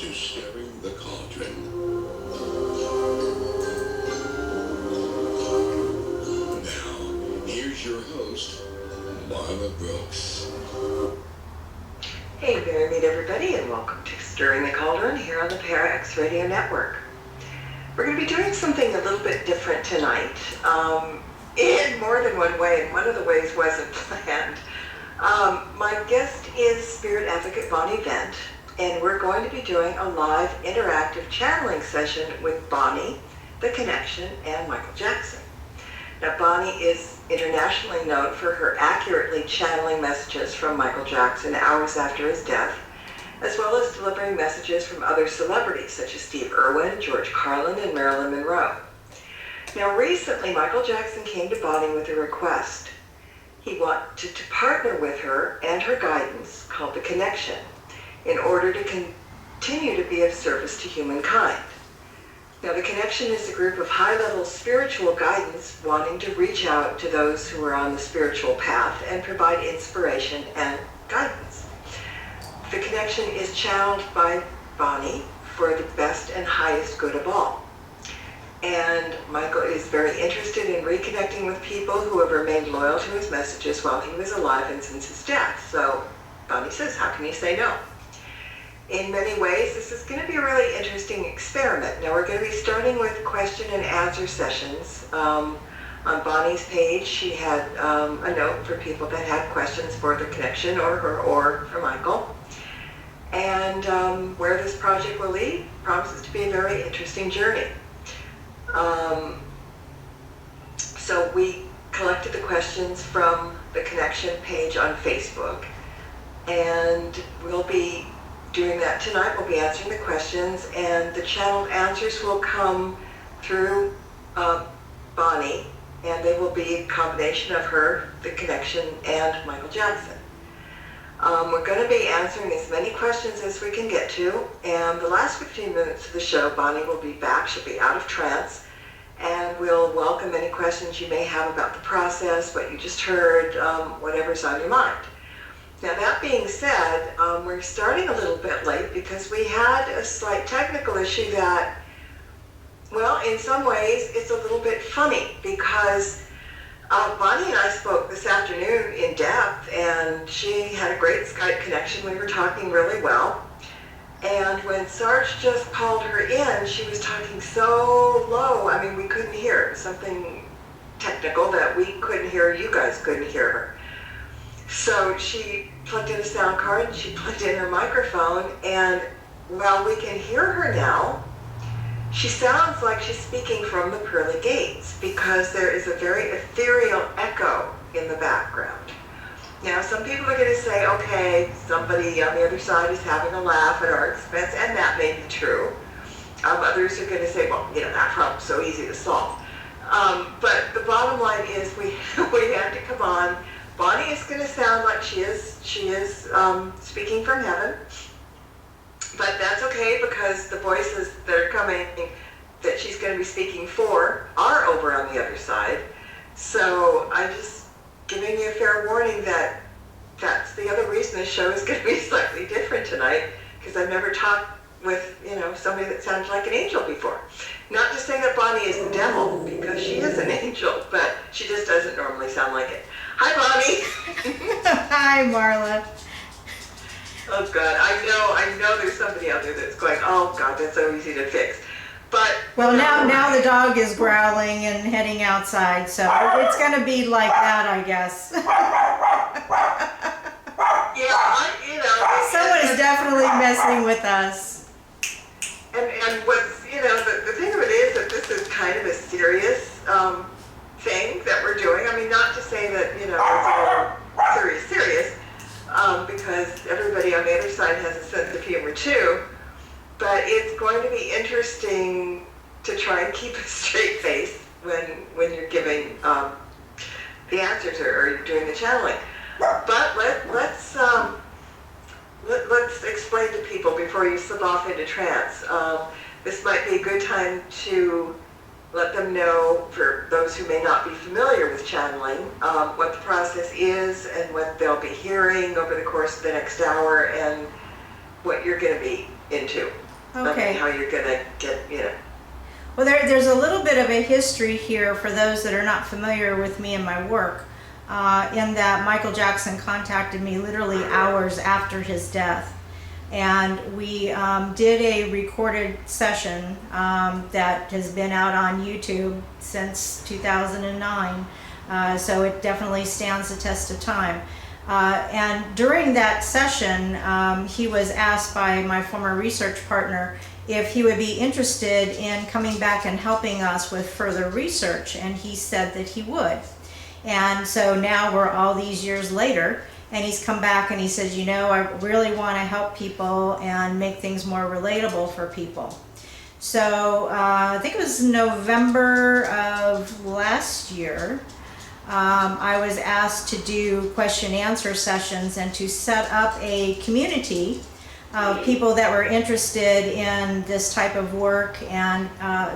to Stirring the Cauldron. Now, here's your host, Marla Brooks. Hey, Merry meet everybody, and welcome to Stirring the Cauldron here on the ParaX Radio Network. We're going to be doing something a little bit different tonight, in more than one way, and one of the ways wasn't planned. My guest is Spirit Advocate Bonnie Vent, and we're going to be doing a live interactive channeling session with Bonnie, The Connection, and Michael Jackson. Now, Bonnie is internationally known for her accurately channeling messages from Michael Jackson hours after his death, as well as delivering messages from other celebrities such as Steve Irwin, George Carlin, and Marilyn Monroe. Now, recently, Michael Jackson came to Bonnie with a request. He wanted to partner with her and her guidance, called The Connection, in order to continue to be of service to humankind. Now, The Connection is a group of high-level spiritual guidance wanting to reach out to those who are on the spiritual path and provide inspiration and guidance. The Connection is channeled by Bonnie for the best and highest good of all. And Michael is very interested in reconnecting with people who have remained loyal to his messages while he was alive and since his death. So Bonnie says, how can you say no? In many ways, this is going to be a really interesting experiment. Now, we're going to be starting with question and answer sessions. On Bonnie's page, she had a note for people that had questions for The Connection or her or for Michael. And where this project will lead promises to be a very interesting journey. So we collected the questions from The Connection page on Facebook, and we'll be doing that tonight. We'll be answering the questions, and the channeled answers will come through Bonnie, and they will be a combination of her, The Connection, and Michael Jackson. We're going to be answering as many questions as we can get to, and the last 15 minutes of the show, Bonnie will be back. She'll be out of trance, and we'll welcome any questions you may have about the process, what you just heard, whatever's on your mind. Now, that being said, we're starting a little bit late because we had a slight technical issue that, well, in some ways, it's a little bit funny because Bonnie and I spoke this afternoon in depth, and she had a great Skype connection. We were talking really well. And when Sarge just called her in, she was talking so low, I mean, we couldn't hear her. Something technical that we couldn't hear, you guys couldn't hear her. So she plugged in a sound card, and she plugged in her microphone, and while we can hear her now, she sounds like she's speaking from the pearly gates because there is a very ethereal echo in the background. Now, some people are going to say, okay, somebody on the other side is having a laugh at our expense, and that may be true. Others are going to say, well, that problem's so easy to solve. But the bottom line is we had to come on. Bonnie is going to sound like she is speaking from heaven, but that's okay because the voices that are coming that she's going to be speaking for are over on the other side. So I'm just giving you a fair warning that that's the other reason this show is going to be slightly different tonight, because I've never talked with somebody that sounds like an angel before. Not to say that Bonnie is the devil, because she is an angel, but she just doesn't normally sound like it. Hi, Bonnie. Hi, Marla. Oh, God. I know there's somebody out there that's going, oh, God, that's so easy to fix. But well, now the dog is growling and heading outside, so it's going to be like that, I guess. Yeah, someone is definitely messing with us. And what's, the thing of it is that this is kind of a serious thing that we're doing. I mean, not to say that, it's all serious, because everybody on the other side has a sense of humor too, but it's going to be interesting to try and keep a straight face when you're giving the answers or you're doing the channeling. But let's explain to people before you slip off into trance. This might be a good time to let them know, for those who may not be familiar with channeling, what the process is and what they'll be hearing over the course of the next hour and what you're going to be into. Okay. how you're gonna get, Well, there's a little bit of a history here for those that are not familiar with me and my work, in that Michael Jackson contacted me literally hours after his death. And we did a recorded session that has been out on YouTube since 2009. So it definitely stands the test of time. And during that session, he was asked by my former research partner if he would be interested in coming back and helping us with further research, and he said that he would. And so now we're all these years later, and he's come back and he says, I really want to help people and make things more relatable for people. So I think it was November of last year, I was asked to do question and answer sessions and to set up a community of people that were interested in this type of work. And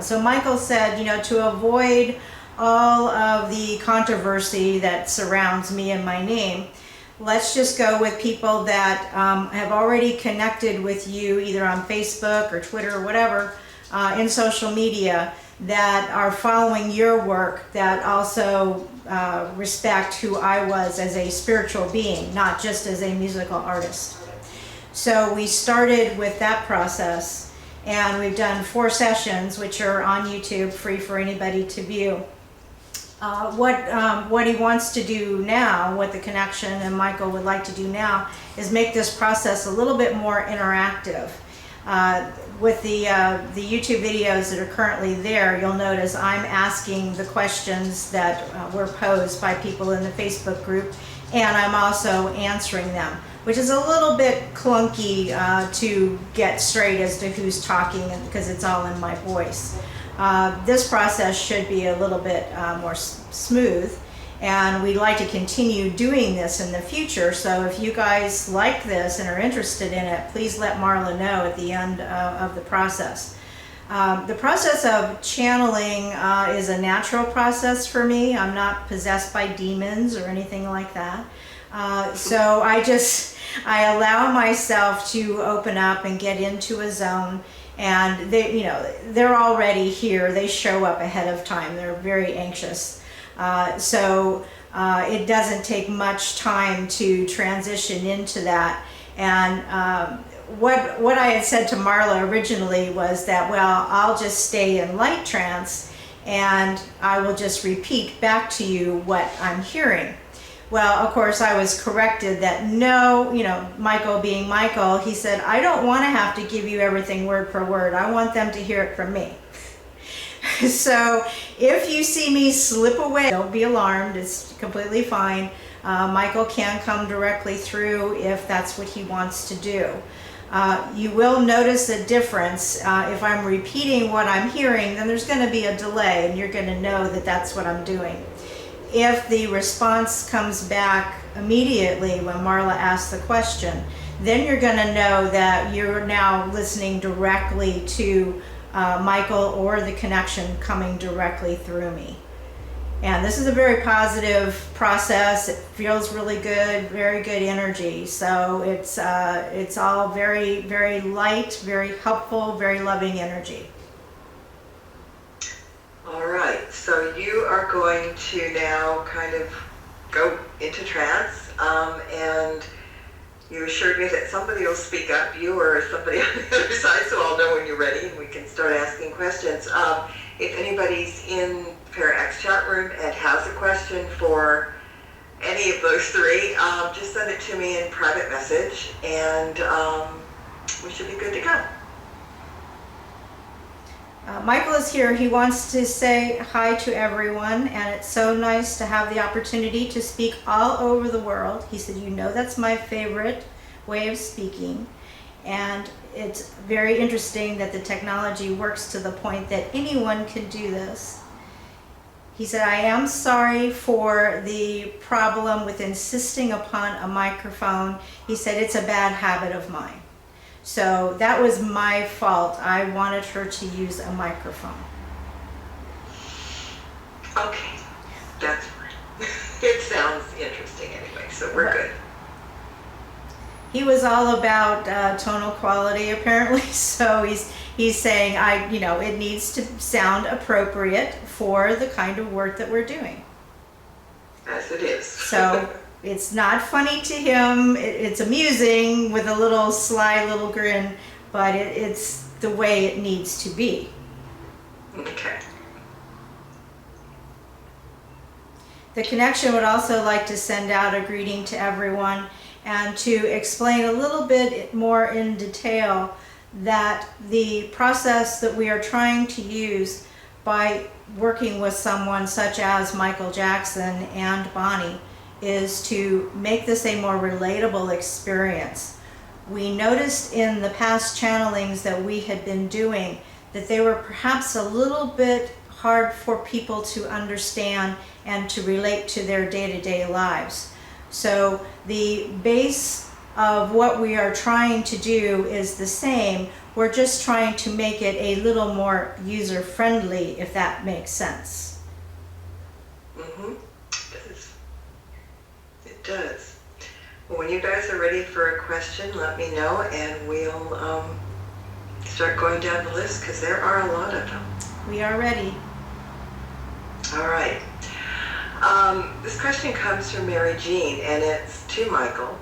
so Michael said, to avoid all of the controversy that surrounds me and my name, let's just go with people that have already connected with you either on Facebook or Twitter or whatever, in social media, that are following your work, that also respect who I was as a spiritual being, not just as a musical artist. So we started with that process, and we've done 4 sessions, which are on YouTube, free for anybody to view. What he wants to do now, what the connection and Michael would like to do now, is make this process a little bit more interactive. With the YouTube videos that are currently there, you'll notice I'm asking the questions that were posed by people in the Facebook group, and I'm also answering them, which is a little bit clunky to get straight as to who's talking, because it's all in my voice. This process should be a little bit more smooth, and we'd like to continue doing this in the future. So if you guys like this and are interested in it, please let Marla know at the end of the process. The process of channeling is a natural process for me. I'm not possessed by demons or anything like that. So I allow myself to open up and get into a zone, and they're already here. They show up ahead of time. They're very anxious. So it doesn't take much time to transition into that. And what I had said to Marla originally was that, well, I'll just stay in light trance and I will just repeat back to you what I'm hearing. Well, of course, I was corrected that no, Michael being Michael, he said, I don't want to have to give you everything word for word. I want them to hear it from me. So if you see me slip away, don't be alarmed. It's completely fine. Michael can come directly through if that's what he wants to do. You will notice a difference. If I'm repeating what I'm hearing, then there's going to be a delay, and you're going to know that that's what I'm doing. If the response comes back immediately when Marla asks the question, then you're going to know that you're now listening directly to Michael, or the connection coming directly through me. And this is a very positive process. It feels really good, very good energy. So it's all very, very light, very helpful, very loving energy. All right, so you are going to now kind of go into trance, and you assured me that somebody will speak up, you or somebody on the other side, so I'll know when you're ready and we can start asking questions. If anybody's in the ParaX chat room and has a question for any of those 3, just send it to me in private message, and we should be good to go. Michael is here. He wants to say hi to everyone, and it's so nice to have the opportunity to speak all over the world. He said, that's my favorite way of speaking, and it's very interesting that the technology works to the point that anyone can do this. He said, I am sorry for the problem with insisting upon a microphone. He said, it's a bad habit of mine. So that was my fault. I wanted her to use a microphone. Okay, that's fine. It sounds interesting anyway, so we're good. he was all about tonal quality apparently. So he's saying it needs to sound appropriate for the kind of work that we're doing. As it is. So it's not funny to him. It's amusing with a little sly little grin, but it's the way it needs to be. Okay. The Connection would also like to send out a greeting to everyone and to explain a little bit more in detail that the process that we are trying to use by working with someone such as Michael Jackson and Bonnie is to make this a more relatable experience. We noticed in the past channelings that we had been doing that they were perhaps a little bit hard for people to understand and to relate to their day-to-day lives. So the base of what we are trying to do is the same. We're just trying to make it a little more user-friendly, if that makes sense. Mm-hmm. It does. Well, when you guys are ready for a question, let me know and we'll start going down the list because there are a lot of them. We are ready. All right. This question comes from Mary Jean, and it's to Michael.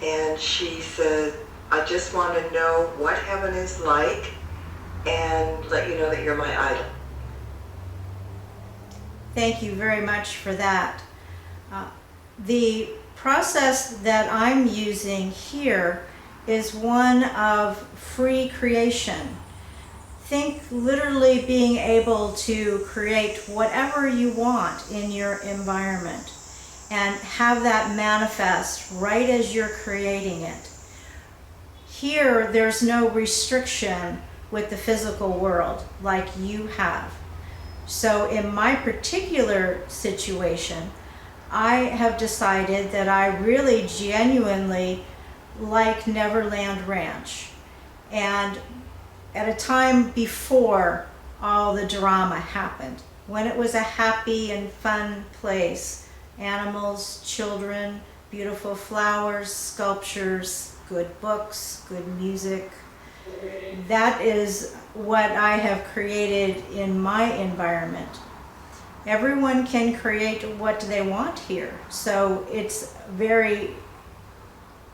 And she said, I just want to know what heaven is like and let you know that you're my idol. Thank you very much for that. The process that I'm using here is one of free creation. Think literally being able to create whatever you want in your environment and have that manifest right as you're creating it. Here, there's no restriction with the physical world like you have. So in my particular situation, I have decided that I really genuinely like Neverland Ranch. And at a time before all the drama happened, when it was a happy and fun place, animals, children, beautiful flowers, sculptures, good books, good music. That is what I have created in my environment. Everyone can create what they want here. So it's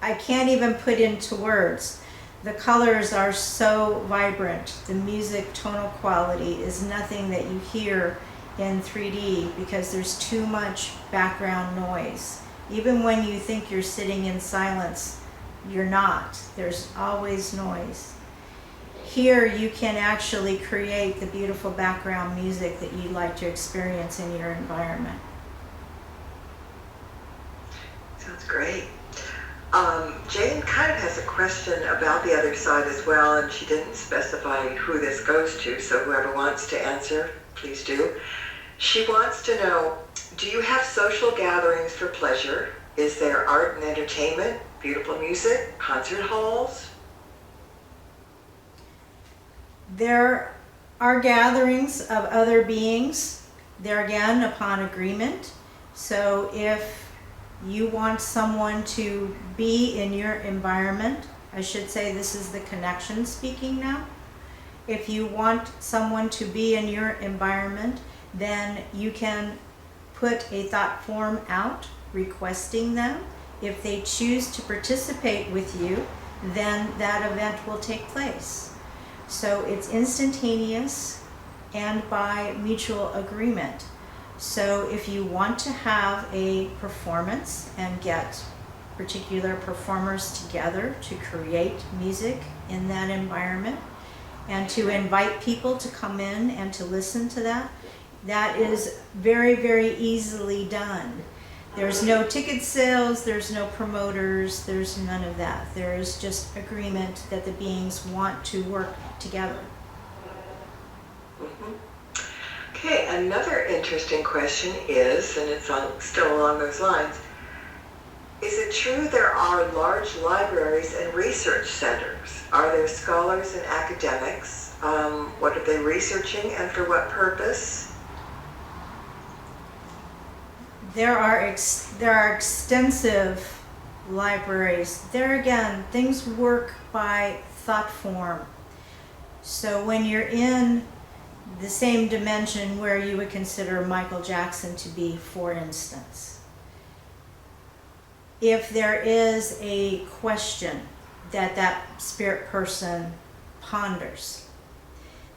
I can't even put into words. The colors are so vibrant. The music tonal quality is nothing that you hear in 3D because there's too much background noise. Even when you think you're sitting in silence, you're not. There's always noise. Here you can actually create the beautiful background music that you'd like to experience in your environment. Sounds great. Jane kind of has a question about the other side as well, and she didn't specify who this goes to, so whoever wants to answer, please do. She wants to know, do you have social gatherings for pleasure? Is there art and entertainment, beautiful music, concert halls? There are gatherings of other beings, there again upon agreement. So if you want someone to be in your environment, I should say this is the Connection speaking now. If you want someone to be in your environment, then you can put a thought form out requesting them. If they choose to participate with you, then that event will take place. So it's instantaneous and by mutual agreement. So if you want to have a performance and get particular performers together to create music in that environment and to invite people to come in and to listen to that, that is very, very easily done. There's no ticket sales, there's no promoters, there's none of that. There is just agreement that the beings want to work together. Mm-hmm. Okay, another interesting question is, and it's still along those lines, is it true there are large libraries and research centers? Are there scholars and academics? What are they researching and for what purpose? There are extensive libraries, there again, things work by thought form. So when you're in the same dimension where you would consider Michael Jackson to be, for instance, if there is a question that spirit person ponders,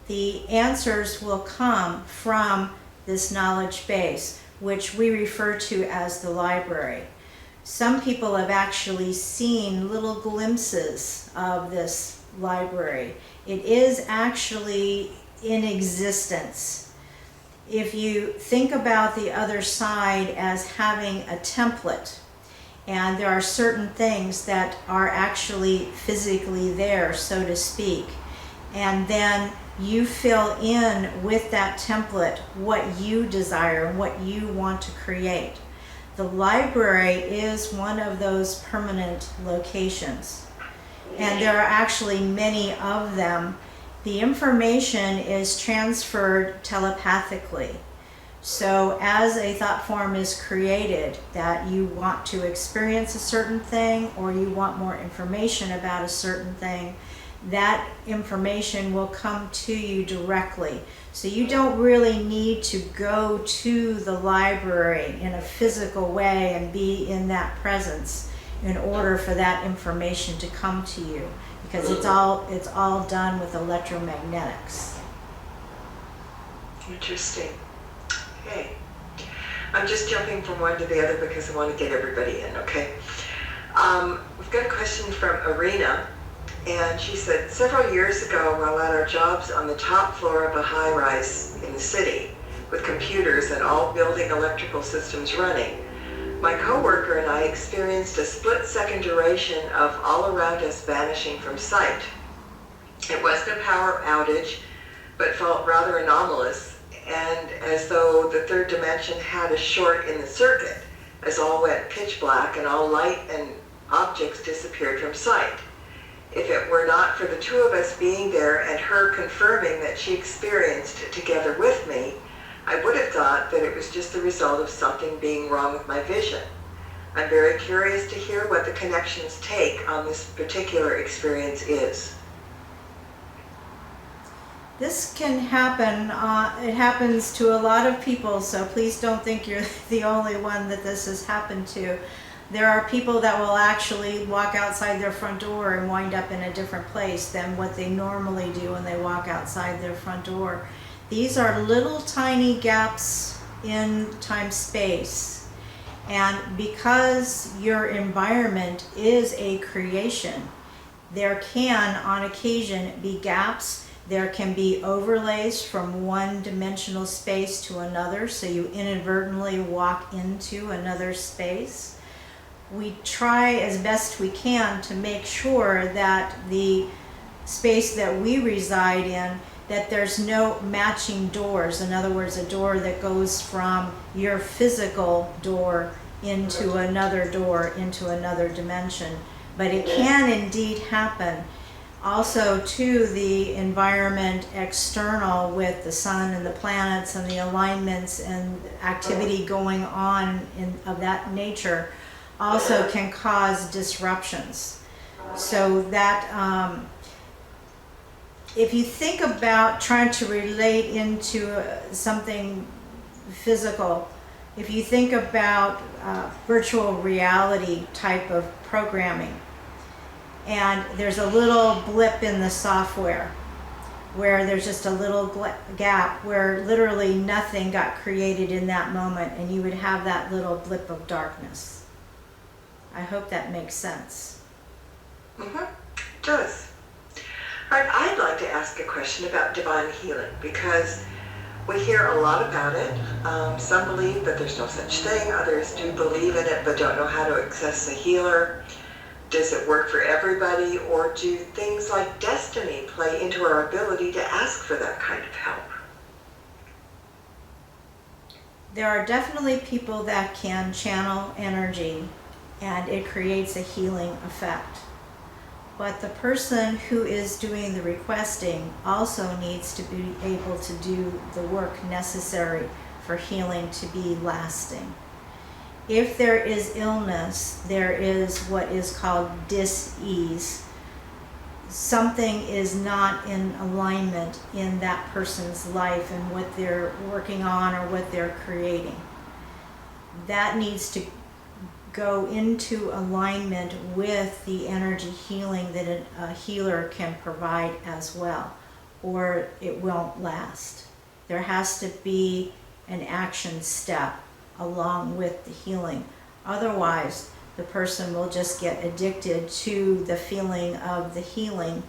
the answers will come from this knowledge base, which we refer to as the library. Some people have actually seen little glimpses of this library. It is actually in existence. If you think about the other side as having a template, and there are certain things that are actually physically there, so to speak, and then you fill in with that template what you desire and what you want to create. The library is one of those permanent locations, and there are actually many of them. The information is transferred telepathically. So as a thought form is created that you want to experience a certain thing or you want more information about a certain thing, that information will come to you directly. So you don't really need to go to the library in a physical way and be in that presence in order for that information to come to you, because it's all done with electromagnetics. Interesting. Okay. I'm just jumping from one to the other because I want to get everybody in, okay? We've got a question from Arena, and she said, several years ago, while at our jobs on the top floor of a high-rise in the city, with computers and all building electrical systems running, my coworker and I experienced a split-second duration of all around us vanishing from sight. It wasn't a power outage, but felt rather anomalous, and as though the third dimension had a short in the circuit, as all went pitch black and all light and objects disappeared from sight. If it were not for the two of us being there and her confirming that she experienced it together with me, I would have thought that it was just the result of something being wrong with my vision. I'm very curious to hear what the connection's take on this particular experience is. This can happen. It happens to a lot of people, so please don't think you're the only one that this has happened to. There are people that will actually walk outside their front door and wind up in a different place than what they normally do when they walk outside their front door. These are little tiny gaps in time-space. And because your environment is a creation, there can, on occasion, be gaps. There can be overlays from one dimensional space to another, so you inadvertently walk into another space. We try as best we can to make sure that the space that we reside in, that there's no matching doors. In other words, a door that goes from your physical door into another dimension. But it can indeed happen. Also, to the environment external with the sun and the planets and the alignments and activity going on of that nature also can cause disruptions. So that if you think about trying to relate into something physical, if you think about virtual reality type of programming, and there's a little blip in the software where there's just a little gap where literally nothing got created in that moment, and you would have that little blip of darkness. I hope that makes sense. Mm-hmm. It does. All right, I'd like to ask a question about divine healing, because we hear a lot about it. Some believe that there's no such thing. Others do believe in it but don't know how to access a healer. Does it work for everybody, or do things like destiny play into our ability to ask for that kind of help? There are definitely people that can channel energy, and it creates a healing effect. But the person who is doing the requesting also needs to be able to do the work necessary for healing to be lasting. If there is illness, there is what is called dis-ease. Something is not in alignment in that person's life and what they're working on or what they're creating. That needs to go into alignment with the energy healing that a healer can provide as well, or it won't last. There has to be an action step along with the healing. Otherwise, the person will just get addicted to the feeling of the healing,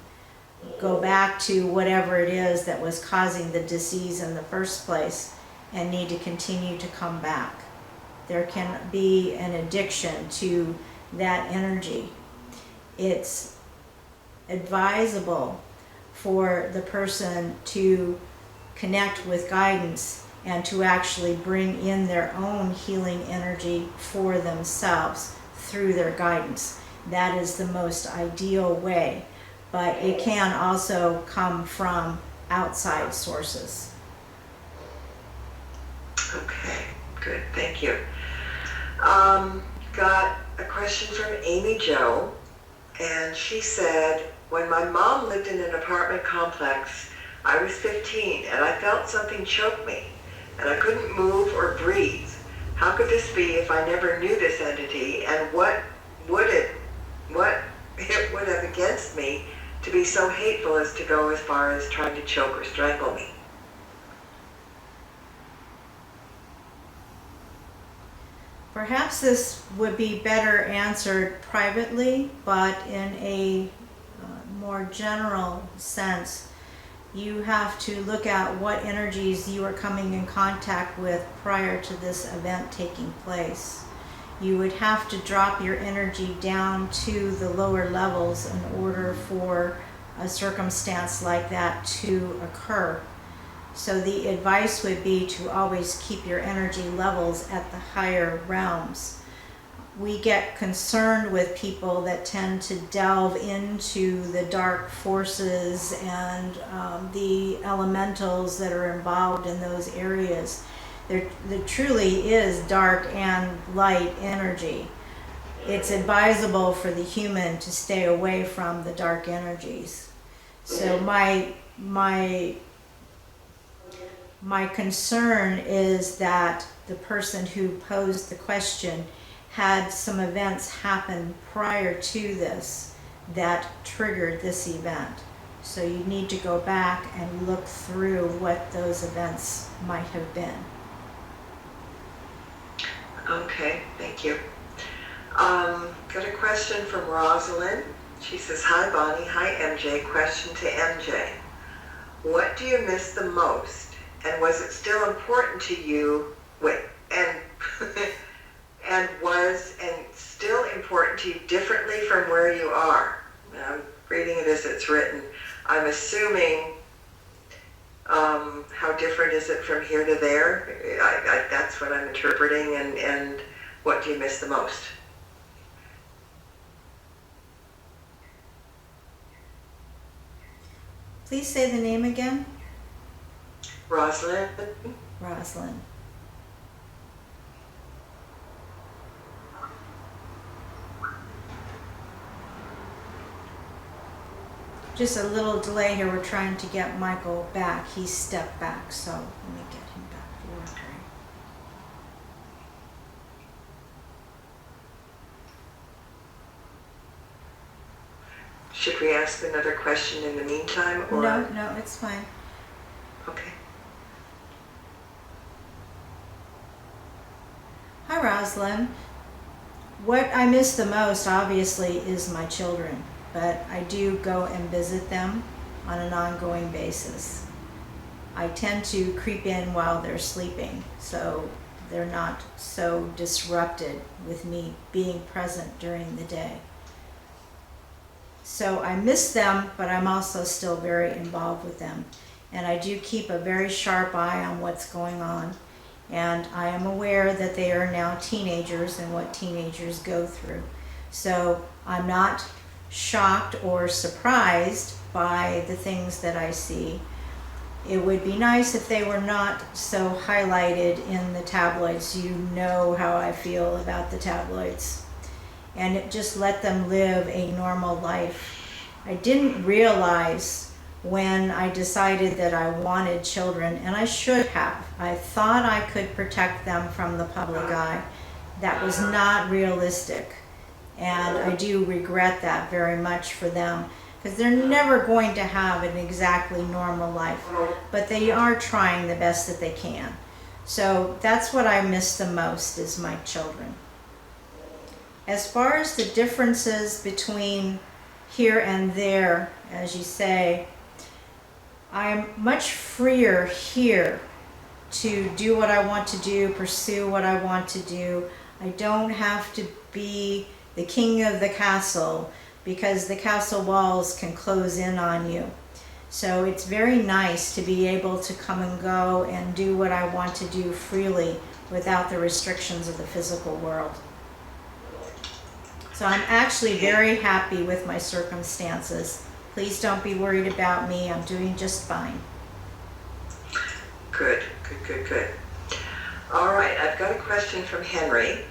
go back to whatever it is that was causing the disease in the first place, and need to continue to come back. There can be an addiction to that energy. It's advisable for the person to connect with guidance and to actually bring in their own healing energy for themselves through their guidance. That is the most ideal way, but it can also come from outside sources. Okay, good, thank you. Got a question from Amy Jo, and she said, when my mom lived in an apartment complex, I was 15 and I felt something choke me and I couldn't move or breathe. How could this be if I never knew this entity, and what it would have against me to be so hateful as to go as far as trying to choke or strangle me? Perhaps this would be better answered privately, but in a more general sense, you have to look at what energies you are coming in contact with prior to this event taking place. You would have to drop your energy down to the lower levels in order for a circumstance like that to occur. So the advice would be to always keep your energy levels at the higher realms. We get concerned with people that tend to delve into the dark forces and the elementals that are involved in those areas. There truly is dark and light energy. It's advisable for the human to stay away from the dark energies. So my concern is that the person who posed the question had some events happen prior to this that triggered this event. So you need to go back and look through what those events might have been. Okay, thank you. Got a question from Rosalind. She says, hi Bonnie, hi MJ. Question to MJ. What do you miss the most? And was it still important to you, and was still important to you differently from where you are? I'm reading it as it's written. I'm assuming, how different is it from here to there? That's what I'm interpreting, and what do you miss the most? Please say the name again. Rosalind. Rosalind. Just a little delay here. We're trying to get Michael back. He stepped back, so let me get him back to work. Should we ask another question in the meantime, or? No, it's fine. Okay. Hi, Rosalind. What I miss the most, obviously, is my children, but I do go and visit them on an ongoing basis. I tend to creep in while they're sleeping, so they're not so disrupted with me being present during the day. So I miss them, but I'm also still very involved with them. And I do keep a very sharp eye on what's going on. And I am aware that they are now teenagers and what teenagers go through. So I'm not shocked or surprised by the things that I see. It would be nice if they were not so highlighted in the tabloids. You know how I feel about the tabloids. And just let them live a normal life. I didn't realize when I decided that I wanted children, and I should have. I thought I could protect them from the public eye. That was not realistic. And I do regret that very much for them, because they're never going to have an exactly normal life, but they are trying the best that they can. So that's what I miss the most, is my children. As far as the differences between here and there, as you say, I'm much freer here to do what I want to do, pursue what I want to do. I don't have to be the king of the castle, because the castle walls can close in on you. So it's very nice to be able to come and go and do what I want to do freely without the restrictions of the physical world. So I'm actually very happy with my circumstances. Please don't be worried about me. I'm doing just fine. Good, good, good, good. All right, I've got a question from Henry.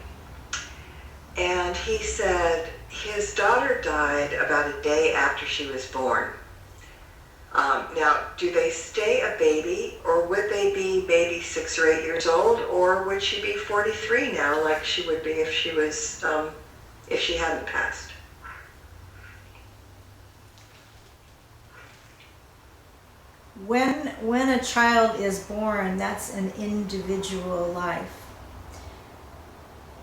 And he said his daughter died about a day after she was born. Now, do they stay a baby, or would they be maybe 6 or 8 years old, or would she be 43 now, like she would be if she was, if she hadn't passed? When a child is born, that's an individual life.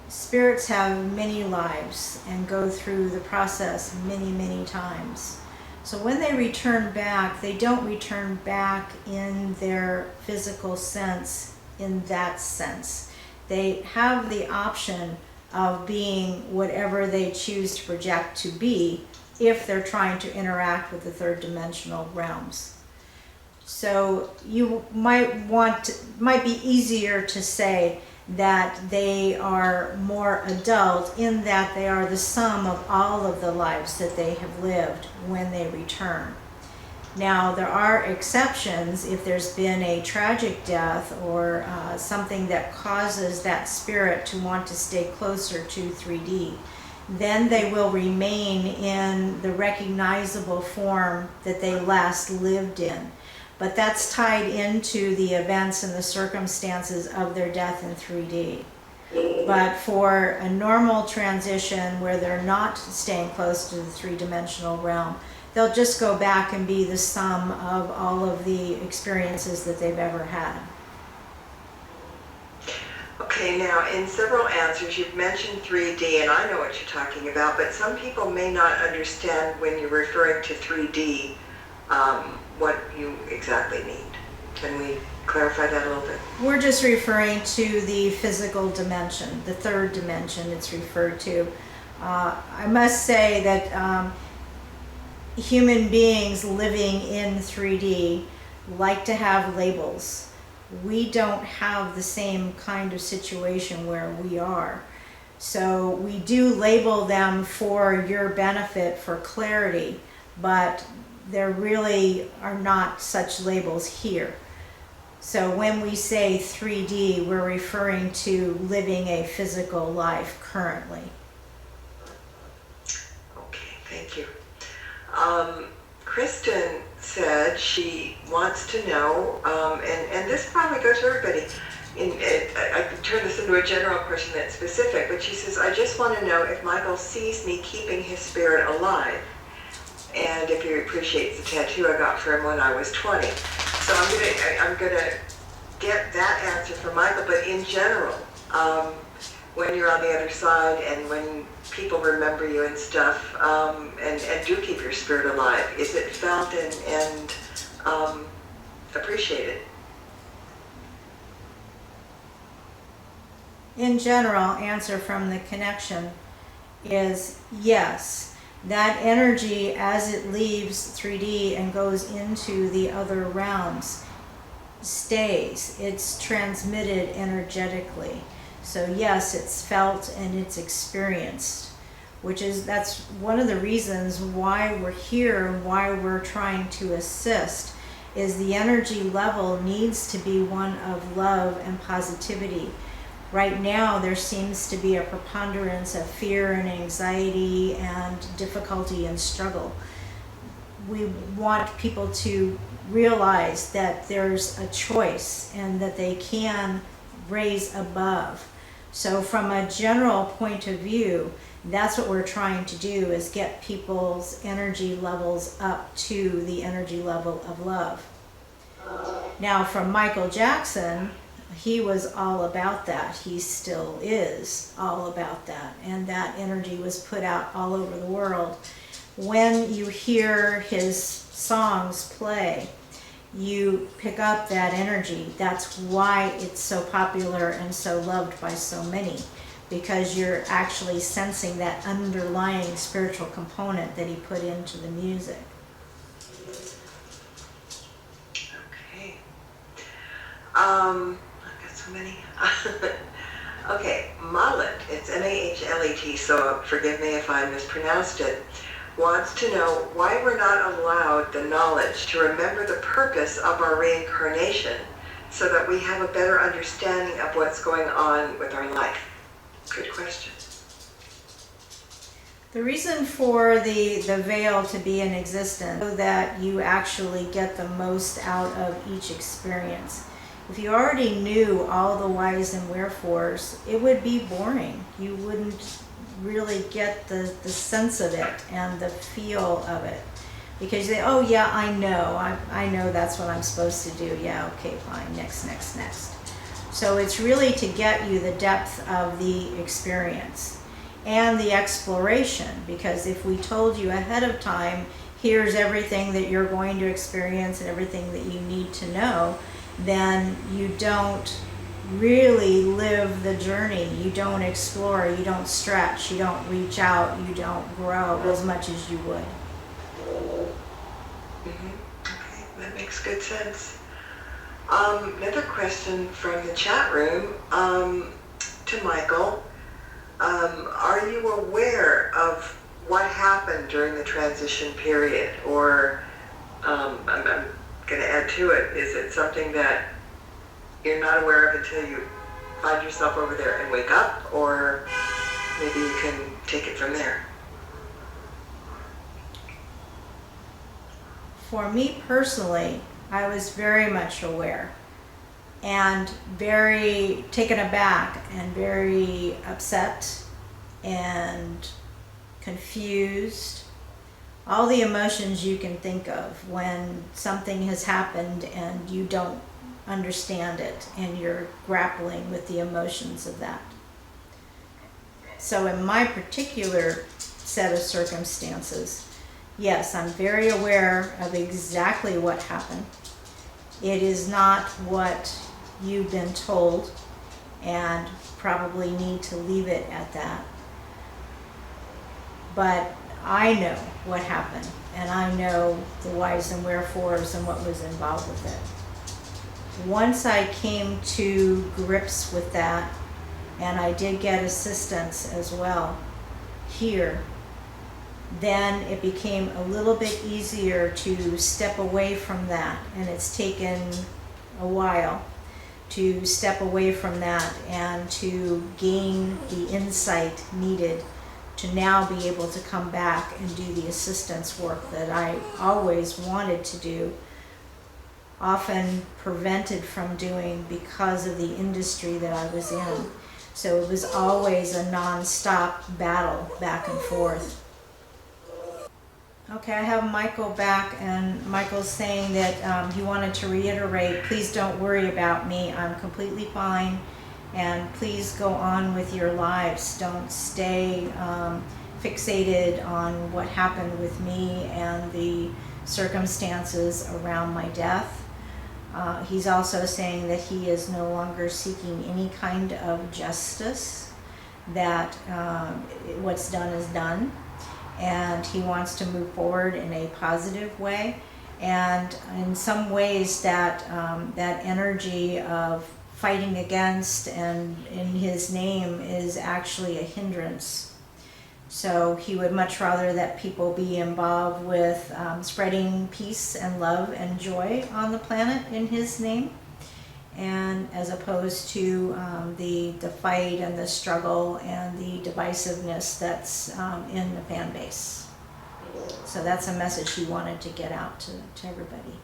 Spirits have many lives and go through the process many, many times. So when they return back, they don't return back in their physical sense, in that sense. They have the option of being whatever they choose to project to be if they're trying to interact with the third dimensional realms. So you might be easier to say that they are more adult, in that they are the sum of all of the lives that they have lived when they return. Now, there are exceptions if there's been a tragic death or something that causes that spirit to want to stay closer to 3D. Then they will remain in the recognizable form that they last lived in. But that's tied into the events and the circumstances of their death in 3D. But for a normal transition where they're not staying close to the three-dimensional realm, they'll just go back and be the sum of all of the experiences that they've ever had. Okay, now in several answers you've mentioned 3D, and I know what you're talking about, but some people may not understand when you're referring to 3D what you exactly mean. Can we clarify that a little bit? We're just referring to the physical dimension, the third dimension it's referred to. I must say that human beings living in 3D like to have labels. We don't have the same kind of situation where we are. So we do label them for your benefit, for clarity, but there really are not such labels here. So when we say 3D, we're referring to living a physical life currently. Okay, thank you. Kristen said she wants to know, and this probably goes to everybody, I could turn this into a general question that's specific, but she says, I just want to know if Michael sees me keeping his spirit alive, and if he appreciates the tattoo I got for him when I was 20. So I'm gonna get that answer from Michael, but in general, when you're on the other side and when people remember you and stuff, and do keep your spirit alive, is it felt and appreciated? In general, answer from the connection is yes. That energy, as it leaves 3D and goes into the other realms, stays. It's transmitted energetically. So yes, it's felt and it's experienced, that's one of the reasons why we're here and why we're trying to assist. is the energy level needs to be one of love and positivity. Right now, there seems to be a preponderance of fear and anxiety and difficulty and struggle. We want people to realize that there's a choice and that they can raise above. So from a general point of view, that's what we're trying to do, is get people's energy levels up to the energy level of love. Now from Michael Jackson, he was all about that. He still is all about that. And that energy was put out all over the world. When you hear his songs play, you pick up that energy. That's why it's so popular and so loved by so many, because you're actually sensing that underlying spiritual component that he put into the music. Okay. I've got so many. Okay, Mallet, it's M-A-H-L-E-T, so forgive me if I mispronounced it, wants to know why we're not allowed the knowledge to remember the purpose of our reincarnation so that we have a better understanding of what's going on with our life. Good question. The reason for the veil to be in existence so that you actually get the most out of each experience. If you already knew all the whys and wherefores, it would be boring. You wouldn't really get the sense of it and the feel of it. Because you say, oh yeah, I know that's what I'm supposed to do. Yeah, okay, fine, next. So it's really to get you the depth of the experience and the exploration, because if we told you ahead of time, here's everything that you're going to experience and everything that you need to know, then you don't really live the journey. You don't explore, you don't stretch, you don't reach out, you don't grow as much as you would. Okay, that makes good sense. Another question from the chat room to Michael. Are you aware of what happened during the transition period? Or I'm going to add to it, is it something that you're not aware of until you find yourself over there and wake up? Or maybe you can take it from there. For me personally, I was very much aware and very taken aback and very upset and confused. All the emotions you can think of when something has happened and you don't understand it and you're grappling with the emotions of that. So in my particular set of circumstances, yes, I'm very aware of exactly what happened. It is not what you've been told, and probably need to leave it at that. But I know what happened, and I know the whys and wherefores and what was involved with it. Once I came to grips with that, and I did get assistance as well here, then it became a little bit easier to step away from that, and it's taken a while to step away from that and to gain the insight needed to now be able to come back and do the assistance work that I always wanted to do, often prevented from doing because of the industry that I was in. So it was always a non-stop battle back and forth. Okay, I have Michael back, and Michael's saying that he wanted to reiterate, please don't worry about me. I'm completely fine, and please go on with your lives. Don't stay fixated on what happened with me and the circumstances around my death. He's also saying that he is no longer seeking any kind of justice, that what's done is done. And he wants to move forward in a positive way. And in some ways that that energy of fighting against and in his name is actually a hindrance, So he would much rather that people be involved with spreading peace and love and joy on the planet in his name, and as opposed to the fight and the struggle and the divisiveness that's in the fan base. So that's a message he wanted to get out to everybody.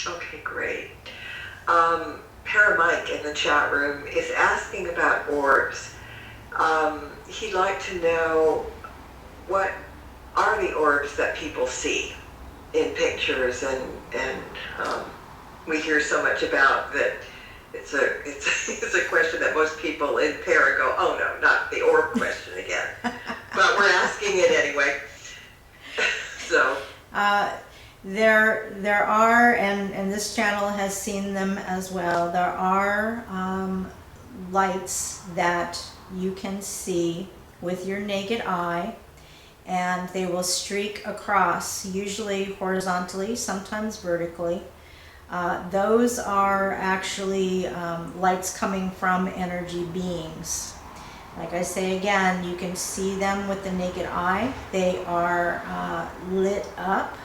Okay, great. Paramike in the chat room is asking about orbs. He'd like to know, what are the orbs that people see in pictures, and we hear so much about that. It's a question that most people in Para go, oh no, not the orb question again. But we're asking it anyway. So there are, and this channel has seen them as well, there are lights that you can see with your naked eye, and they will streak across, usually horizontally, sometimes vertically. Those are actually lights coming from energy beings. Like I say again, you can see them with the naked eye. They are lit up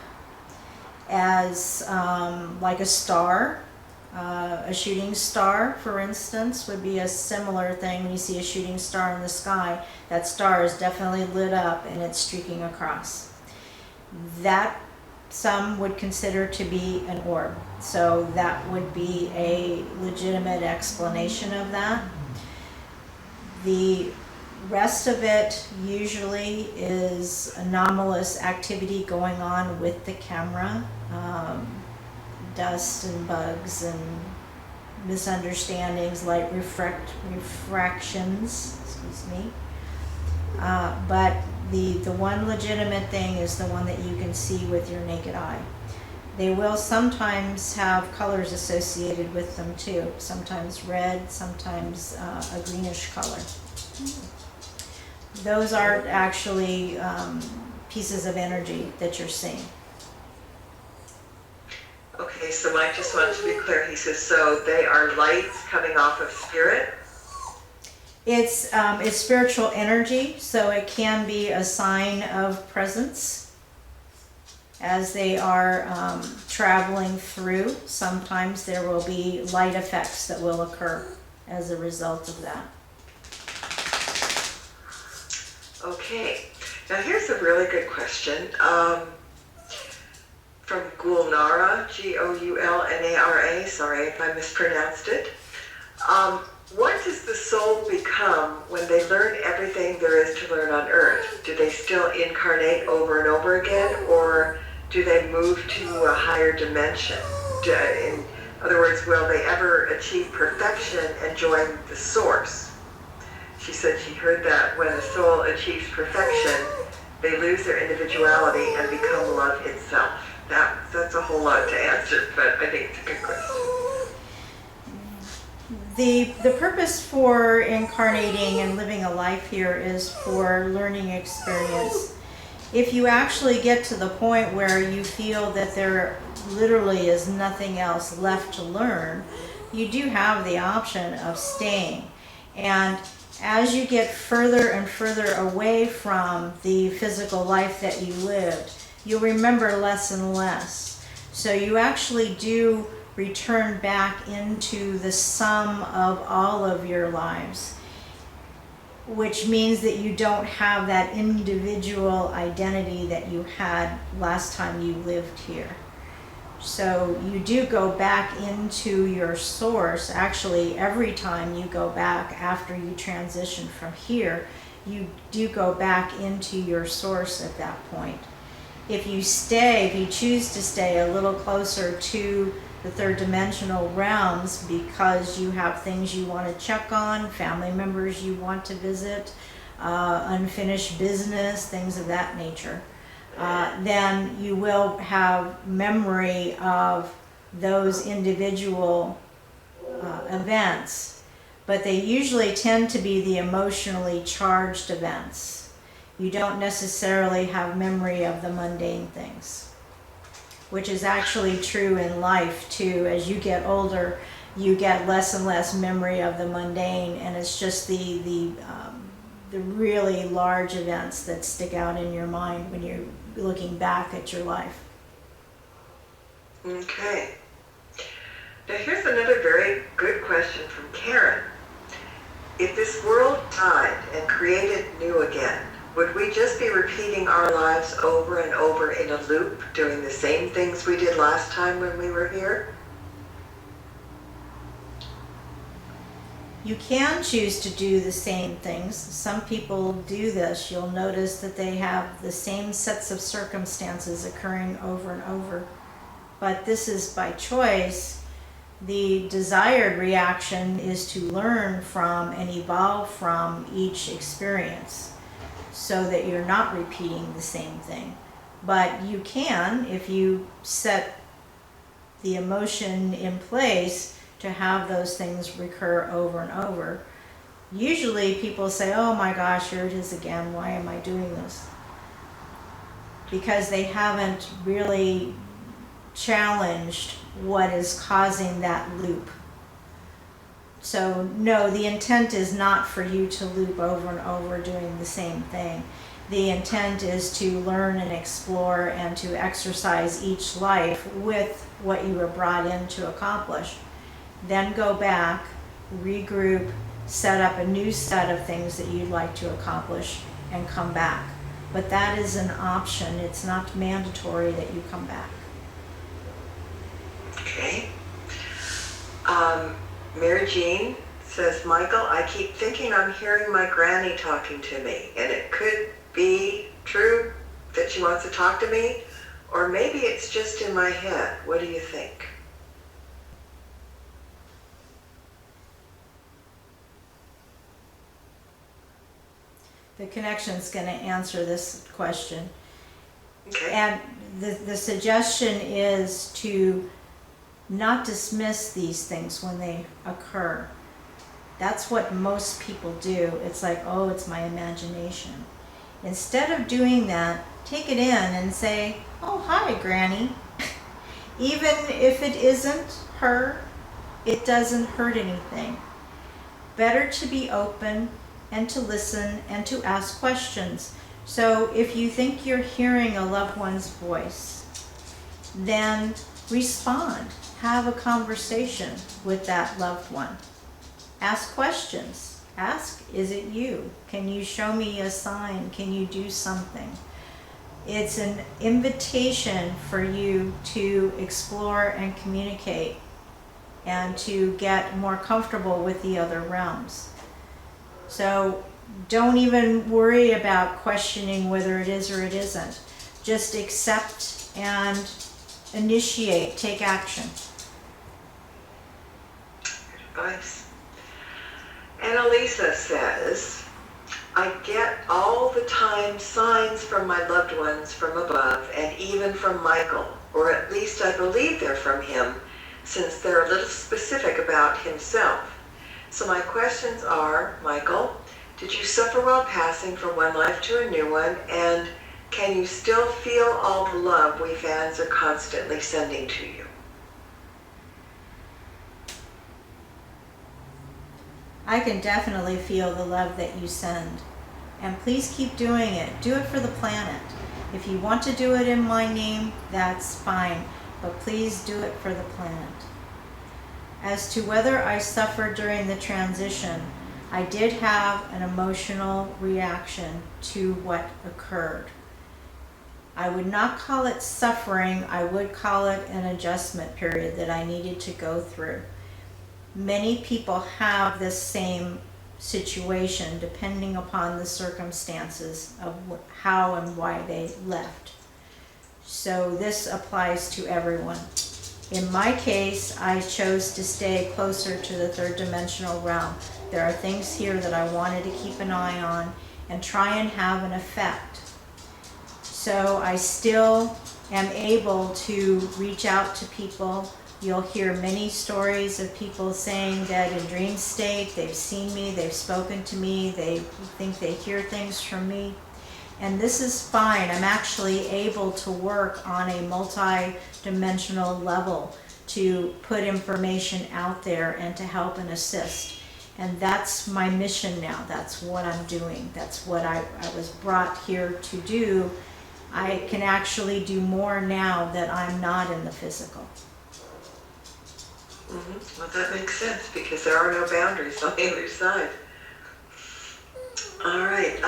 as like a star. A shooting star, for instance, would be a similar thing. When you see a shooting star in the sky, that star is definitely lit up and it's streaking across. That some would consider to be an orb. So that would be a legitimate explanation of that. The rest of it usually is anomalous activity going on with the camera. Dust and bugs and misunderstandings, light refractions, excuse me. But the one legitimate thing is the one that you can see with your naked eye. They will sometimes have colors associated with them too. Sometimes red, sometimes a greenish color. Those are actually pieces of energy that you're seeing. okay, so Mike just wanted to be clear. He says, so they are lights coming off of spirit? It's spiritual energy, so it can be a sign of presence as they are traveling through. Sometimes there will be light effects that will occur as a result of that. Okay, now here's a really good question from Gulnara, Goulnara, sorry if I mispronounced it. What does the soul become when they learn everything there is to learn on Earth? Do they still incarnate over and over again, or do they move to a higher dimension? In other words, will they ever achieve perfection and join the source? She said she heard that when the soul achieves perfection, they lose their individuality and become love itself. That's a whole lot to answer, but I think it's a good question. The purpose for incarnating and living a life here is for learning experience. If you actually get to the point where you feel that there literally is nothing else left to learn, you do have the option of staying. And as you get further and further away from the physical life that you lived, you'll remember less and less. So you actually do return back into the sum of all of your lives, which means that you don't have that individual identity that you had last time you lived here. So you do go back into your source. Actually, every time you go back after you transition from here, you do go back into your source at that point. If you choose to stay a little closer to the third dimensional realms because you have things you want to check on, family members you want to visit, unfinished business, things of that nature, then you will have memory of those individual events, but they usually tend to be the emotionally charged events. You don't necessarily have memory of the mundane things, which is actually true in life too. As you get older, you get less and less memory of the mundane, and it's just the the really large events that stick out in your mind when you're looking back at your life. Okay. Now here's another very good question from Karen. If this world died and created new again, would we just be repeating our lives over and over in a loop, doing the same things we did last time when we were here? You can choose to do the same things. Some people do this. You'll notice that they have the same sets of circumstances occurring over and over. But this is by choice. The desired reaction is to learn from and evolve from each experience so that you're not repeating the same thing. But you can, if you set the emotion in place, to have those things recur over and over. Usually people say, oh my gosh, here it is again, why am I doing this? Because they haven't really challenged what is causing that loop. So no, the intent is not for you to loop over and over doing the same thing. The intent is to learn and explore and to exercise each life with what you were brought in to accomplish. Then go back, regroup, set up a new set of things that you'd like to accomplish, and come back. But that is an option. It's not mandatory that you come back. Okay. Mary Jean says, Michael, I keep thinking I'm hearing my granny talking to me, and it could be true that she wants to talk to me, or maybe it's just in my head. What do you think? The connection's going to answer this question. Okay. And the suggestion is to not dismiss these things when they occur. That's what most people do. It's like, oh, it's my imagination. Instead of doing that, take it in and say, oh, hi, Granny. Even if it isn't her, it doesn't hurt anything. Better to be open and to listen and to ask questions. So if you think you're hearing a loved one's voice, then respond. Have a conversation with that loved one. Ask questions. Ask, is it you? Can you show me a sign? Can you do something? It's an invitation for you to explore and communicate and to get more comfortable with the other realms. So don't even worry about questioning whether it is or it isn't. Just accept and initiate, take action. Good advice. Annalisa says, I get all the time signs from my loved ones from above and even from Michael, or at least I believe they're from him, since they're a little specific about himself. So my questions are, Michael, did you suffer while passing from one life to a new one? And can you still feel all the love we fans are constantly sending to you? I can definitely feel the love that you send. And please keep doing it. Do it for the planet. If you want to do it in my name, that's fine. But please do it for the planet. As to whether I suffered during the transition, I did have an emotional reaction to what occurred. I would not call it suffering. I would call it an adjustment period that I needed to go through. Many people have this same situation depending upon the circumstances of how and why they left. So this applies to everyone. In my case, I chose to stay closer to the third dimensional realm. There are things here that I wanted to keep an eye on and try and have an effect. So I still am able to reach out to people. You'll hear many stories of people saying that in dream state, they've seen me, they've spoken to me, they think they hear things from me. And this is fine. I'm actually able to work on a multi-dimensional level to put information out there and to help and assist. And that's my mission now. That's what I'm doing. That's what I was brought here to do. I can actually do more now that I'm not in the physical. Well, that makes sense because there are no boundaries on the other side. All right.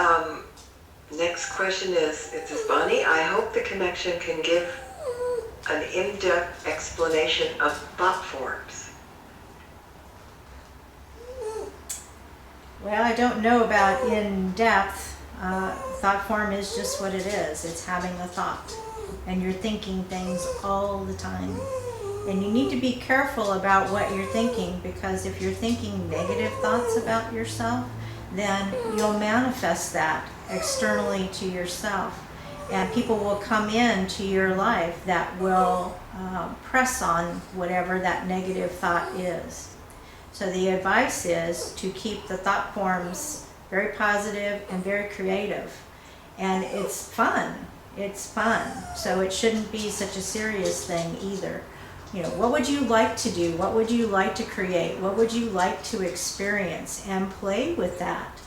Next question is, it says, Bonnie, I hope the connection can give an in-depth explanation of thought forms. Well, I don't know about in-depth. Thought form is just what it is. It's having a thought. And you're thinking things all the time. And you need to be careful about what you're thinking, because if you're thinking negative thoughts about yourself, then you'll manifest that externally to yourself. And people will come into your life that will press on whatever that negative thought is. So the advice is to keep the thought forms very positive and very creative. And it's fun. It's fun. So it shouldn't be such a serious thing either. You know, what would you like to do? What would you like to create? What would you like to experience? And play with that.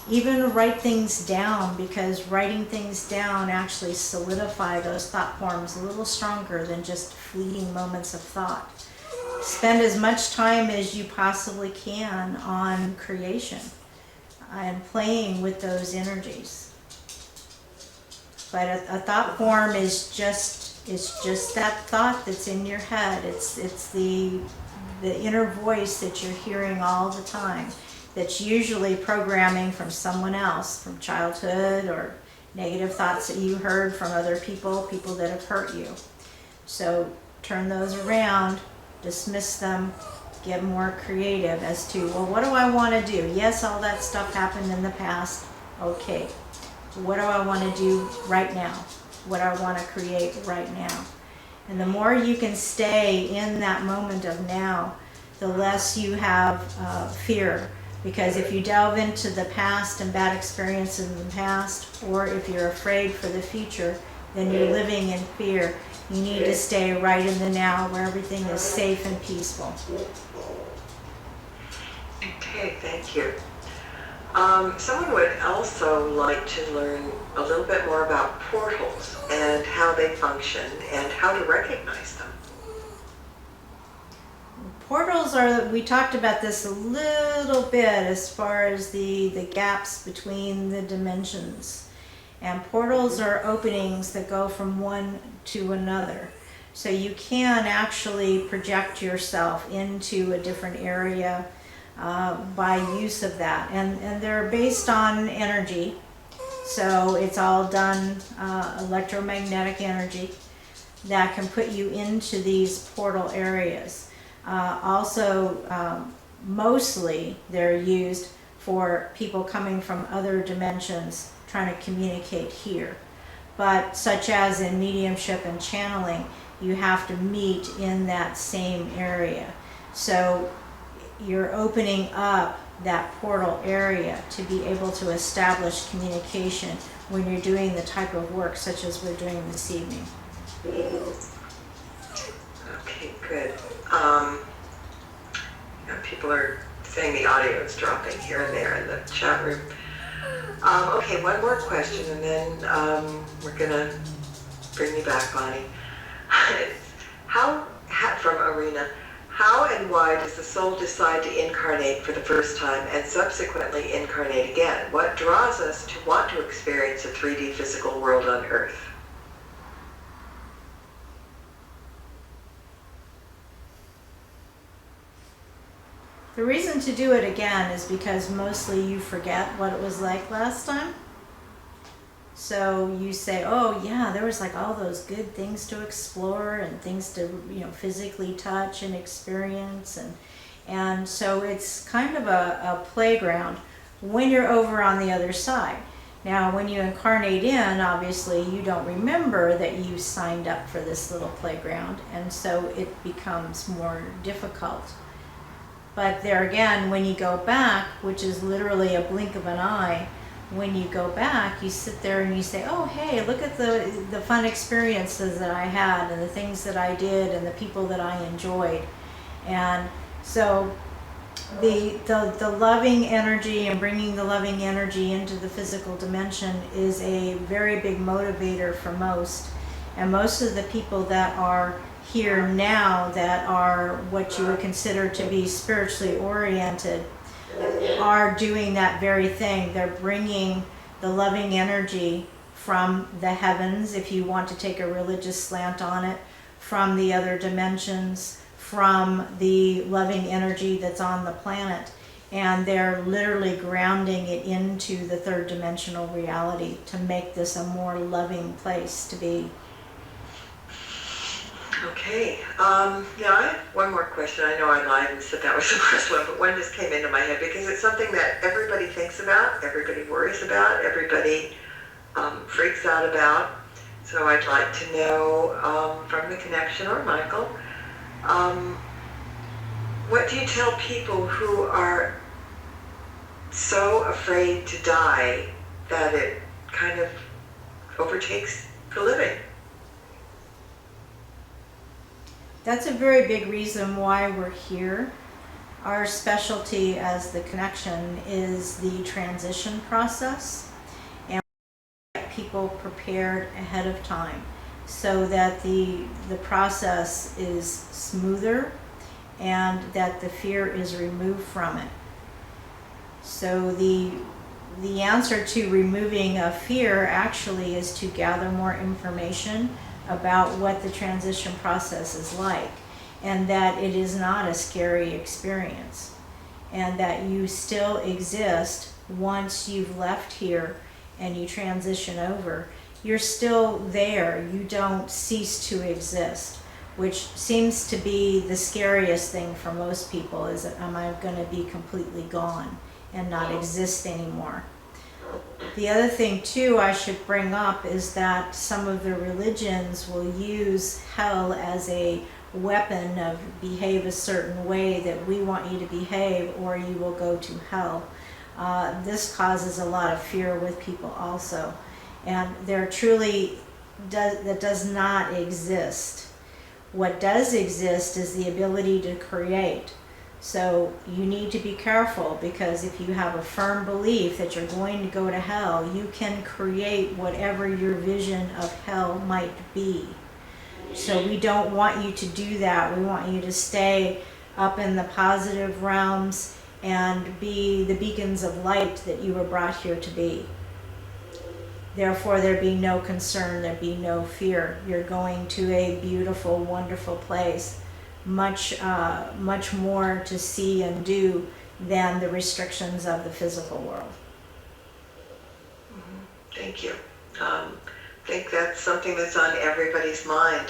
Even write things down, because writing things down actually solidify those thought forms a little stronger than just fleeting moments of thought. Spend as much time as you possibly can on creation and playing with those energies. But a thought form is just that thought that's in your head. It's the inner voice that you're hearing all the time. That's usually programming from someone else, from childhood, or negative thoughts that you heard from other people that have hurt you. So turn those around, dismiss them, get more creative as to, well, what do I want to do? Yes, all that stuff happened in the past. Okay, what do I want to do right now? What I want to create right now? And the more you can stay in that moment of now, the less you have fear. Because if you delve into the past and bad experiences in the past, or if you're afraid for the future, then you're living in fear. You need to stay right in the now, where everything is safe and peaceful. Okay, thank you. Someone would also like to learn a little bit more about portals and how they function and how to recognize them. Portals are, we talked about this a little bit as far as the gaps between the dimensions. And portals are openings that go from one to another. So you can actually project yourself into a different area by use of that. And they're based on energy. So it's all done electromagnetic energy that can put you into these portal areas. Mostly they're used for people coming from other dimensions trying to communicate here. But such as in mediumship and channeling, you have to meet in that same area. So you're opening up that portal area to be able to establish communication when you're doing the type of work such as we're doing this evening. Okay, good. People are saying the audio is dropping here and there in the chat room. Okay, one more question, and then we're gonna bring you back, Bonnie. From Arena, how and why does the soul decide to incarnate for the first time and subsequently incarnate again? What draws us to want to experience a 3D physical world on Earth? The reason to do it again is because mostly you forget what it was like last time. So you say, oh yeah, there was like all those good things to explore and things to, physically touch and experience. And so it's kind of a playground when you're over on the other side. Now, when you incarnate in, obviously you don't remember that you signed up for this little playground, and so it becomes more difficult. But there again, when you go back, which is literally a blink of an eye, when you go back, you sit there and you say, oh, hey, look at the fun experiences that I had and the things that I did and the people that I enjoyed. And so the loving energy and bringing the loving energy into the physical dimension is a very big motivator for most. And most of the people that are here now that are what you would consider to be spiritually oriented are doing that very thing. They're bringing the loving energy from the heavens, if you want to take a religious slant on it, from the other dimensions, from the loving energy that's on the planet, and they're literally grounding it into the third dimensional reality to make this a more loving place to be. Okay. Now I have one more question. I know I lied and said that was the first one, but one just came into my head because it's something that everybody thinks about, everybody worries about, everybody freaks out about. So I'd like to know from the connection or Michael, what do you tell people who are so afraid to die that it kind of overtakes the living? That's a very big reason why we're here. Our specialty as the connection is the transition process, and we get people prepared ahead of time so that the process is smoother and that the fear is removed from it. So the answer to removing a fear actually is to gather more information about what the transition process is like, and that it is not a scary experience, and that you still exist once you've left here and you transition over. You're still there. You don't cease to exist, which seems to be the scariest thing for most people, is that am I going to be completely gone and not exist anymore? The other thing too I should bring up is that some of the religions will use hell as a weapon of behave a certain way that we want you to behave or you will go to hell. This causes a lot of fear with people also, and there truly that does not exist. What does exist is the ability to create. So you need to be careful, because if you have a firm belief that you're going to go to hell, you can create whatever your vision of hell might be. So we don't want you to do that. We want you to stay up in the positive realms and be the beacons of light that you were brought here to be. Therefore, there be no concern, there be no fear. You're going to a beautiful, wonderful place. Much more to see and do than the restrictions of the physical world. Thank you. I think that's something that's on everybody's mind.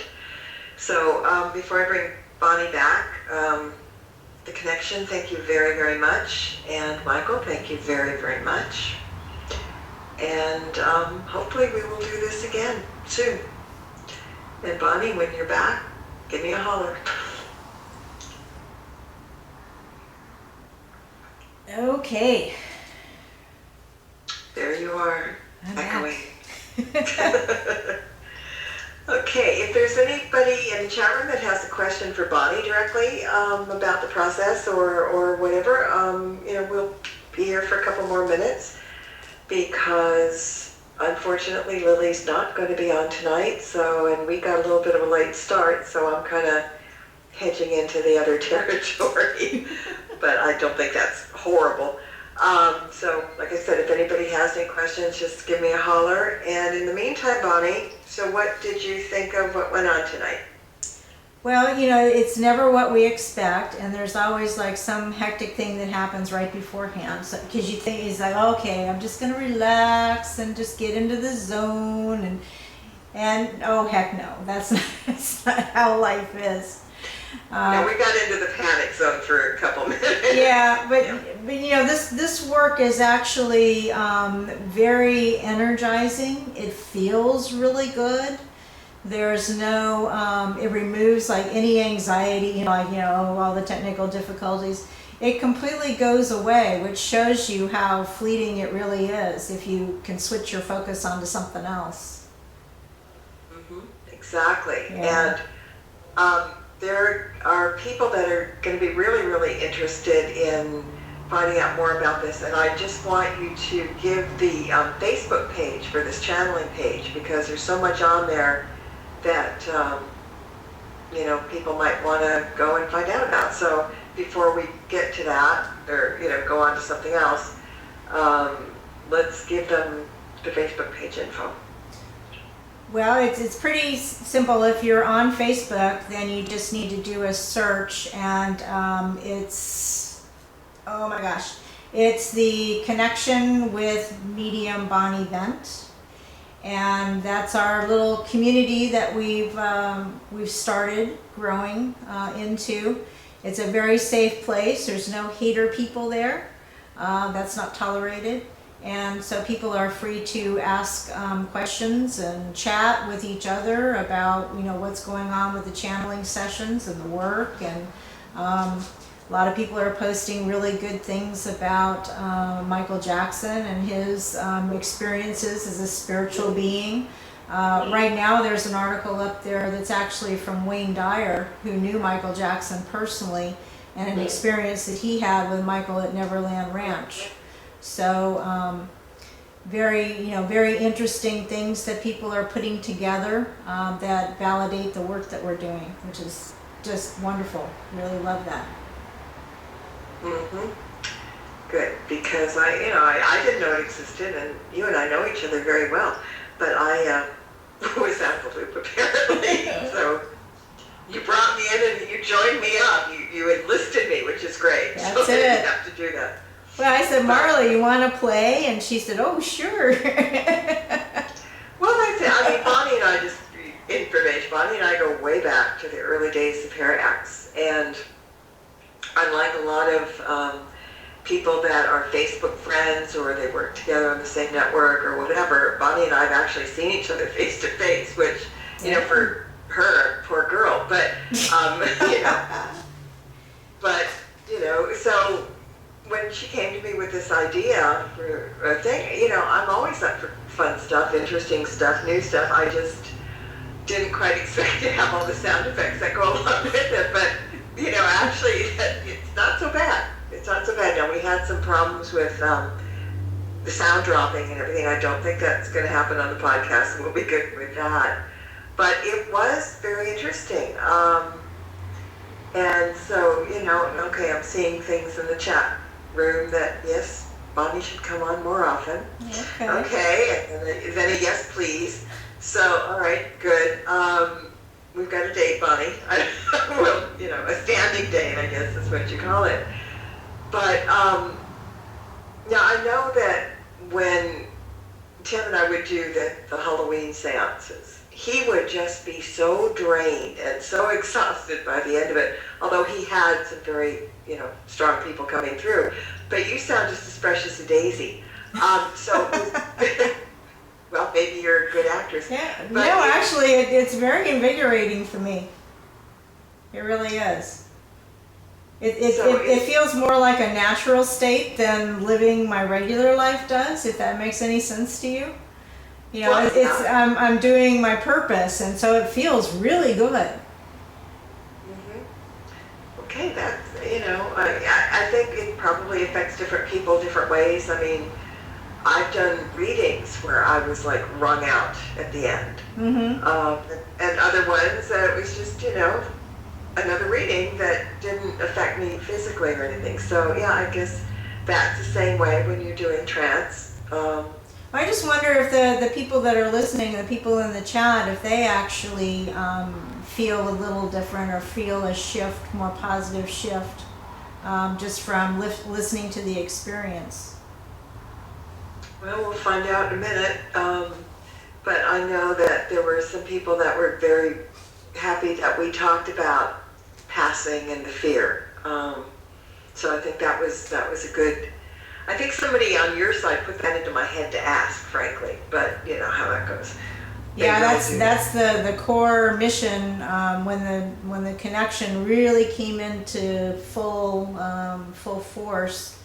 So before I bring Bonnie back, the connection, thank you very, very much. And Michael, thank you very, very much. And hopefully we will do this again soon. And Bonnie, when you're back, give me a holler. Okay. There you are, I'm echoing. Okay, if there's anybody in the chat room that has a question for Bonnie directly about the process or whatever, we'll be here for a couple more minutes, because unfortunately Lily's not going to be on tonight, and we got a little bit of a late start, so I'm kind of hedging into the other territory, but I don't think that's horrible. So like I said, if anybody has any questions, just give me a holler. And in the meantime, Bonnie, so what did you think of what went on tonight? Well, it's never what we expect, and there's always like some hectic thing that happens right beforehand. So, because you think it's like, okay, I'm just gonna relax and just get into the zone, and oh heck no, that's not how life is. No, we got into the panic zone for a couple minutes. Yeah, but this work is actually very energizing. It feels really good. There's no, it removes like any anxiety, all the technical difficulties. It completely goes away, which shows you how fleeting it really is if you can switch your focus onto something else. Exactly. Yeah. And there are people that are going to be really, really interested in finding out more about this, and I just want you to give the Facebook page for this channeling page, because there's so much on there that people might want to go and find out about. So before we get to that, or go on to something else, let's give them the Facebook page info. Well, it's pretty simple. If you're on Facebook, then you just need to do a search, and it's, oh my gosh, it's the Connection with Medium Bonnie Bent, and that's our little community that we've started growing into. It's a very safe place. There's no hater people there. That's not tolerated. And so people are free to ask questions and chat with each other about what's going on with the channeling sessions and the work. And a lot of people are posting really good things about Michael Jackson and his experiences as a spiritual being. Right now there's an article up there that's actually from Wayne Dyer, who knew Michael Jackson personally, and an experience that he had with Michael at Neverland Ranch. So very interesting things that people are putting together that validate the work that we're doing, which is just wonderful. Really love that. Mm-hmm. Good, because I didn't know it existed, and you and I know each other very well, but I was out of the loop apparently. So you brought me in and you joined me up. You enlisted me, which is great. That's so it. You have to do that. Well, I said, Marla, you want to play? And she said, oh, sure. Well, that's it. Bonnie and I, just for information, Bonnie and I go way back to the early days of Herax. And unlike a lot of people that are Facebook friends or they work together on the same network or whatever, Bonnie and I have actually seen each other face to face, which, for her, poor girl. But, so when she came to me with this idea for a thing, I'm always up for fun stuff, interesting stuff, new stuff. I just didn't quite expect to have all the sound effects that go along with it. But, actually, it's not so bad. It's not so bad. Now, we had some problems with the sound dropping and everything. I don't think that's going to happen on the podcast, and we'll be good with that. But it was very interesting. And so, okay, I'm seeing things in the chat room that, yes, Bonnie should come on more often. Okay, and then a yes, please. So, all right, good. We've got a date, Bonnie. Well, a standing date, I guess is what you call it. But now I know that when Tim and I would do the Halloween seances, he would just be so drained and so exhausted by the end of it, although he had some very, strong people coming through. But you sound just as fresh as a daisy. Well, maybe you're a good actress. Yeah. But no, actually, it's very invigorating for me. It really is. It feels more like a natural state than living my regular life does, if that makes any sense to you. I'm doing my purpose, and so it feels really good. Mm-hmm. Okay, that's, I think it probably affects different people different ways. I've done readings where I was like wrung out at the end. Mm-hmm. And other ones that it was just, another reading that didn't affect me physically or anything. So yeah, I guess that's the same way when you're doing trance. I just wonder if the people that are listening, the people in the chat, if they actually feel a little different or feel a shift, more positive shift, just from listening to the experience. Well, we'll find out in a minute. But I know that there were some people that were very happy that we talked about passing and the fear. So I think that was a good. I think somebody on your side put that into my head to ask, frankly. But you know how that goes. Yeah, that's the core mission. When the connection really came into full force,